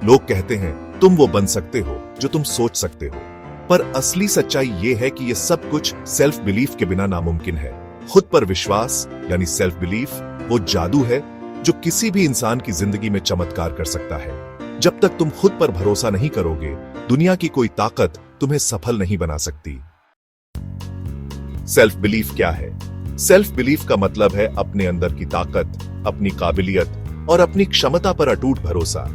लोग कहते हैं तुम वो बन सकते हो जो तुम सोच सकते हो, पर असली सच्चाई ये है कि ये सब कुछ सेल्फ बिलीफ के बिना नामुमकिन है। खुद पर विश्वास यानी सेल्फ बिलीफ वो जादू है जो किसी भी इंसान की जिंदगी में चमत्कार कर सकता है। जब तक तुम खुद पर भरोसा नहीं करोगे, दुनिया की कोई ताकत तुम्हें सफल नहीं बना सकती। सेल्फ बिलीफ क्या है? सेल्फ बिलीफ का मतलब है अपने अंदर की ताकत, अपनी काबिलियत और अपनी क्षमता पर अटूट भरोसा।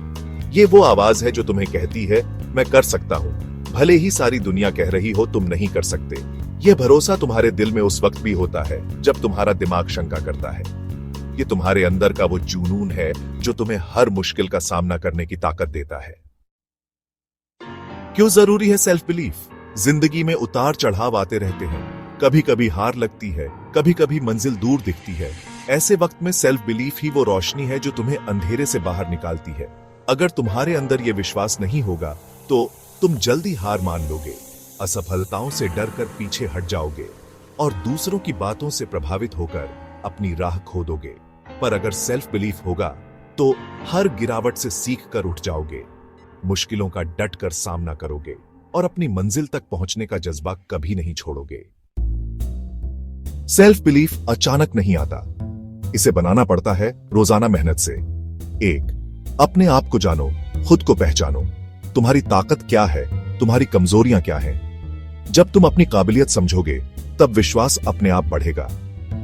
ये वो आवाज है जो तुम्हें कहती है मैं कर सकता हूं, भले ही सारी दुनिया कह रही हो तुम नहीं कर सकते। यह भरोसा तुम्हारे दिल में उस वक्त भी होता है जब तुम्हारा दिमाग शंका करता है। ये तुम्हारे अंदर का वो जुनून है जो तुम्हें हर मुश्किल का सामना करने की ताकत देता है। क्यों जरूरी है सेल्फ बिलीफ? जिंदगी में उतार चढ़ाव आते रहते हैं, कभी कभी हार लगती है, कभी कभी मंजिल दूर दिखती है। ऐसे वक्त में सेल्फ बिलीफ ही वो रोशनी है जो तुम्हें अंधेरे से बाहर निकालती है। अगर तुम्हारे अंदर ये विश्वास नहीं होगा तो तुम जल्दी हार मान लोगे, असफलताओं से डरकर पीछे हट जाओगे और दूसरों की बातों से प्रभावित होकर अपनी राह खो दोगे। पर अगर सेल्फ बिलीफ होगा तो हर गिरावट से सीख कर उठ जाओगे, मुश्किलों का डट कर सामना करोगे और अपनी मंजिल तक पहुंचने का जज्बा कभी नहीं छोड़ोगे। सेल्फ बिलीफ अचानक नहीं आता, इसे बनाना पड़ता है रोजाना मेहनत से। 1. अपने आप को जानो, खुद को पहचानो। तुम्हारी ताकत क्या है, तुम्हारी कमजोरियां क्या हैं। जब तुम अपनी काबिलियत समझोगे तब विश्वास अपने आप बढ़ेगा।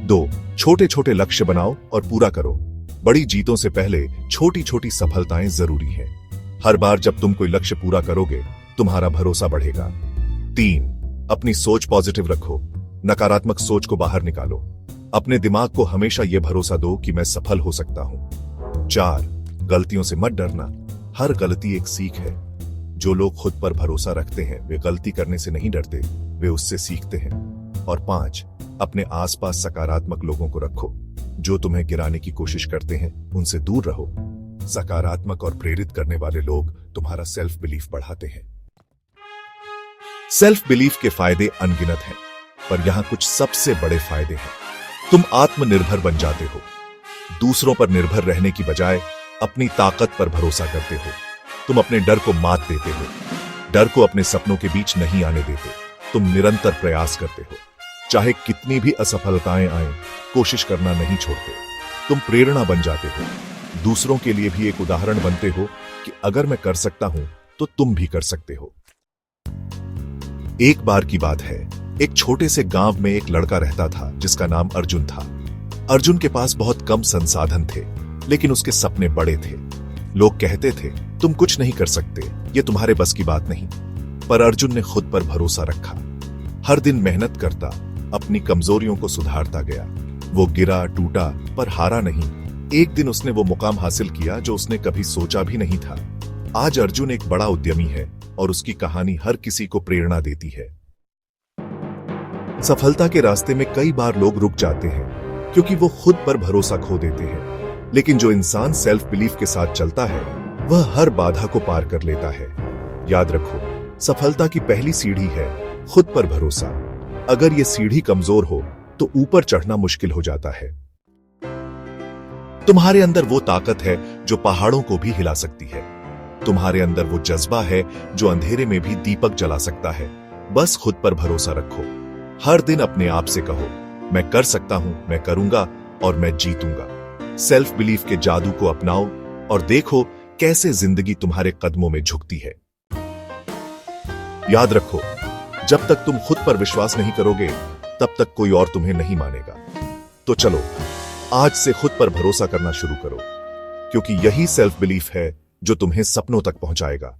2. छोटे छोटे लक्ष्य बनाओ और पूरा करो। बड़ी जीतों से पहले छोटी छोटी सफलताएं जरूरी है। हर बार जब तुम कोई लक्ष्य पूरा करोगे तुम्हारा भरोसा बढ़ेगा। 3. अपनी सोच पॉजिटिव रखो, नकारात्मक सोच को बाहर निकालो। अपने दिमाग को हमेशा यह भरोसा दो कि मैं सफल हो सकता हूं। 4. गलतियों से मत डरना, हर गलती एक सीख है। जो लोग खुद पर भरोसा रखते हैं वे गलती करने से नहीं डरते, वे उससे सीखते हैं। और 5. अपने आसपास सकारात्मक लोगों को रखो, जो तुम्हें गिराने की कोशिश करते हैं उनसे दूर रहो। सकारात्मक और प्रेरित करने वाले लोग तुम्हारा सेल्फ बिलीफ बढ़ाते हैं। सेल्फ बिलीफ के फायदे अनगिनत हैं, पर यहां कुछ सबसे बड़े फायदे हैं। तुम आत्मनिर्भर बन जाते हो, दूसरों पर निर्भर रहने की बजाय अपनी ताकत पर भरोसा करते हो। तुम अपने डर को मात देते हो, डर को अपने सपनों के बीच नहीं आने देते। तुम निरंतर प्रयास करते हो, चाहे कितनी भी असफलताएं आए, कोशिश करना नहीं छोड़ते। तुम प्रेरणा बन जाते हो, दूसरों के लिए भी एक उदाहरण बनते हो कि अगर मैं कर सकता हूं तो तुम भी कर सकते हो। एक बार की बात है, एक छोटे से गांव में एक लड़का रहता था जिसका नाम अर्जुन था। अर्जुन के पास बहुत कम संसाधन थे, लेकिन उसके सपने बड़े थे। लोग कहते थे तुम कुछ नहीं कर सकते, ये तुम्हारे बस की बात नहीं। पर अर्जुन ने खुद पर भरोसा रखा, हर दिन मेहनत करता, अपनी कमजोरियों को सुधारता गया। वो गिरा टूटा पर हारा नहीं। एक दिन उसने वो मुकाम हासिल किया जो उसने कभी सोचा भी नहीं था। आज अर्जुन एक बड़ा उद्यमी है और उसकी कहानी हर किसी को प्रेरणा देती है। सफलता के रास्ते में कई बार लोग रुक जाते हैं क्योंकि वो खुद पर भरोसा खो देते हैं, लेकिन जो इंसान सेल्फ बिलीफ के साथ चलता है वह हर बाधा को पार कर लेता है। याद रखो, सफलता की पहली सीढ़ी है खुद पर भरोसा। अगर ये सीढ़ी कमजोर हो तो ऊपर चढ़ना मुश्किल हो जाता है। तुम्हारे अंदर वो ताकत है जो पहाड़ों को भी हिला सकती है। तुम्हारे अंदर वो जज्बा है जो अंधेरे में भी दीपक जला सकता है। बस खुद पर भरोसा रखो। हर दिन अपने आप से कहो मैं कर सकता हूं, मैं करूंगा और मैं जीतूंगा। सेल्फ बिलीफ के जादू को अपनाओ और देखो कैसे जिंदगी तुम्हारे कदमों में झुकती है। याद रखो, जब तक तुम खुद पर विश्वास नहीं करोगे तब तक कोई और तुम्हें नहीं मानेगा। तो चलो आज से खुद पर भरोसा करना शुरू करो, क्योंकि यही सेल्फ बिलीफ है जो तुम्हें सपनों तक पहुंचाएगा।